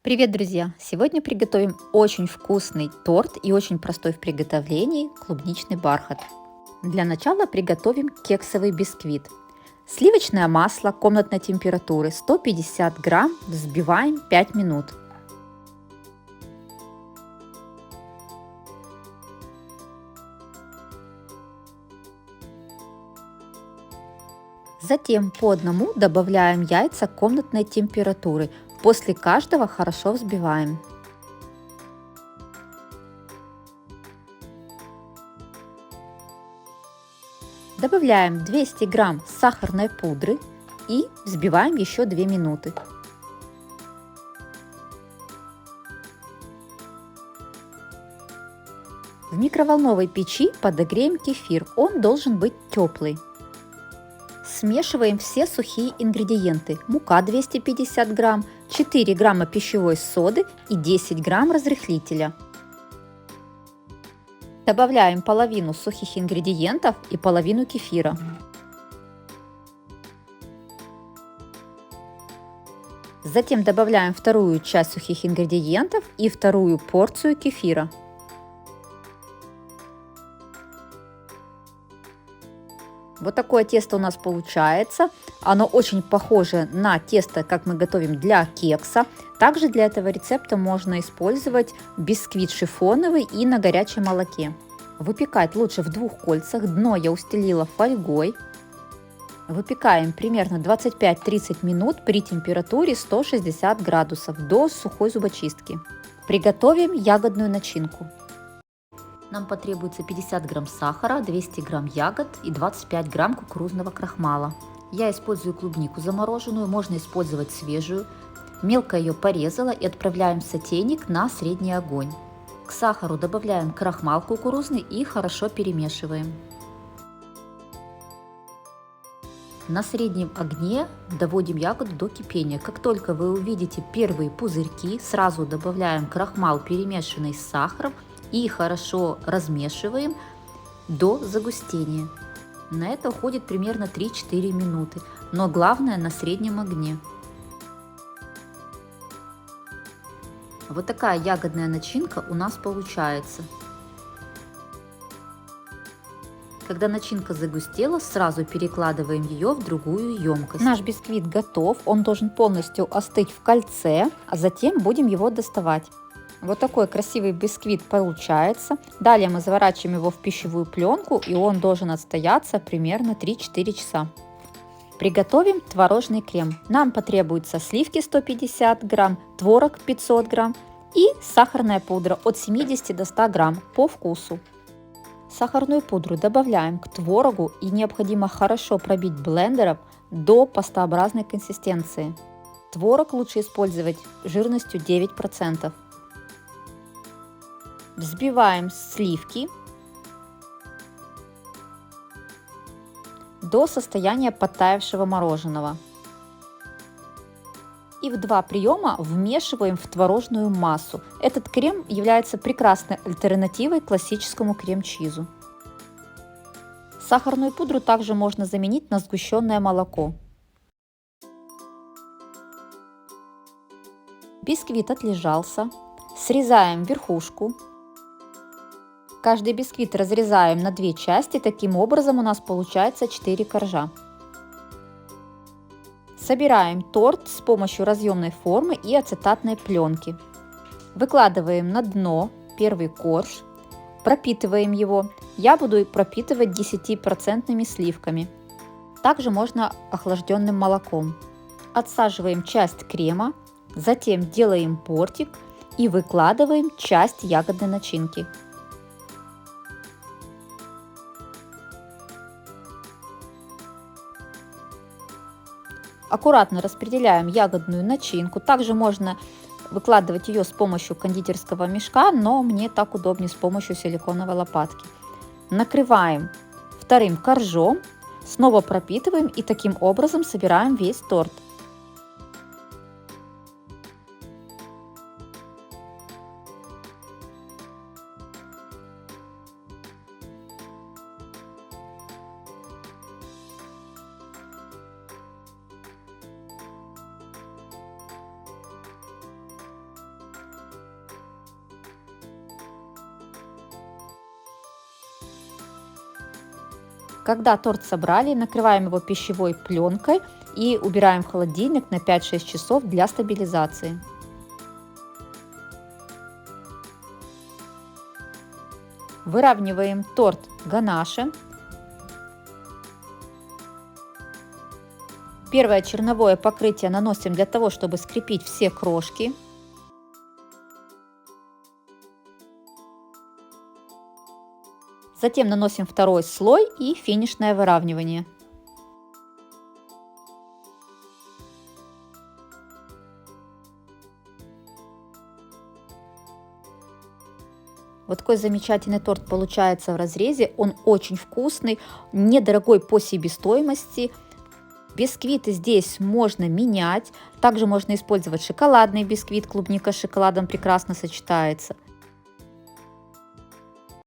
Привет, друзья! Сегодня приготовим очень вкусный торт и очень простой в приготовлении клубничный бархат. Для начала приготовим кексовый бисквит. Сливочное масло комнатной температуры 150 грамм взбиваем 5 минут. Затем по одному добавляем яйца комнатной температуры. После каждого хорошо взбиваем. Добавляем 200 грамм сахарной пудры и взбиваем еще 2 минуты. В микроволновой печи подогреем кефир, он должен быть теплый. Смешиваем все сухие ингредиенты. Мука 250 грамм, 4 грамма пищевой соды и 10 грамм разрыхлителя. Добавляем половину сухих ингредиентов и половину кефира. Затем добавляем вторую часть сухих ингредиентов и вторую порцию кефира. Вот такое тесто у нас получается. Оно очень похоже на тесто, как мы готовим для кекса. Также для этого рецепта можно использовать бисквит шифоновый и на горячем молоке. Выпекать лучше в двух кольцах. Дно я устелила фольгой. Выпекаем примерно 25-30 минут при температуре 160 градусов до сухой зубочистки. Приготовим ягодную начинку. Нам потребуется 50 грамм сахара, 200 грамм ягод и 25 грамм кукурузного крахмала. Я использую клубнику замороженную, можно использовать свежую. Мелко ее порезала и отправляем в сотейник на средний огонь. К сахару добавляем крахмал кукурузный и хорошо перемешиваем. На среднем огне доводим ягоду до кипения. Как только вы увидите первые пузырьки, сразу добавляем крахмал, перемешанный с сахаром, и хорошо размешиваем до загустения. На это уходит примерно 3-4 минуты, но главное на среднем огне. Вот такая ягодная начинка у нас получается. Когда начинка загустела, сразу перекладываем ее в другую емкость. Наш бисквит готов, он должен полностью остыть в кольце, а затем будем его доставать. Вот такой красивый бисквит получается. Далее мы заворачиваем его в пищевую пленку, и он должен отстояться примерно 3-4 часа. Приготовим творожный крем. Нам потребуется сливки 150 грамм, творог 500 грамм и сахарная пудра от 70 до 100 грамм по вкусу. Сахарную пудру добавляем к творогу и необходимо хорошо пробить блендером до пастообразной консистенции. Творог лучше использовать жирностью 9%. Взбиваем сливки до состояния подтаявшего мороженого. И в 2 приема вмешиваем в творожную массу. Этот крем является прекрасной альтернативой классическому крем-чизу. Сахарную пудру также можно заменить на сгущенное молоко. Бисквит отлежался. Срезаем верхушку. Каждый бисквит разрезаем на 2 части, таким образом у нас получается 4 коржа. Собираем торт с помощью разъемной формы и ацетатной пленки. Выкладываем на дно первый корж, пропитываем его. Я буду пропитывать 10% сливками. Также можно охлажденным молоком. Отсаживаем часть крема, затем делаем бортик и выкладываем часть ягодной начинки. Аккуратно распределяем ягодную начинку. Также можно выкладывать ее с помощью кондитерского мешка, но мне так удобнее с помощью силиконовой лопатки. Накрываем вторым коржом, снова пропитываем и таким образом собираем весь торт. Когда торт собрали, накрываем его пищевой пленкой и убираем в холодильник на 5-6 часов для стабилизации. Выравниваем торт ганашем. Первое черновое покрытие наносим для того, чтобы скрепить все крошки. Затем наносим второй слой и финишное выравнивание. Вот такой замечательный торт получается в разрезе. Он очень вкусный, недорогой по себестоимости. Бисквиты здесь можно менять. Также можно использовать шоколадный бисквит. Клубника с шоколадом прекрасно сочетается.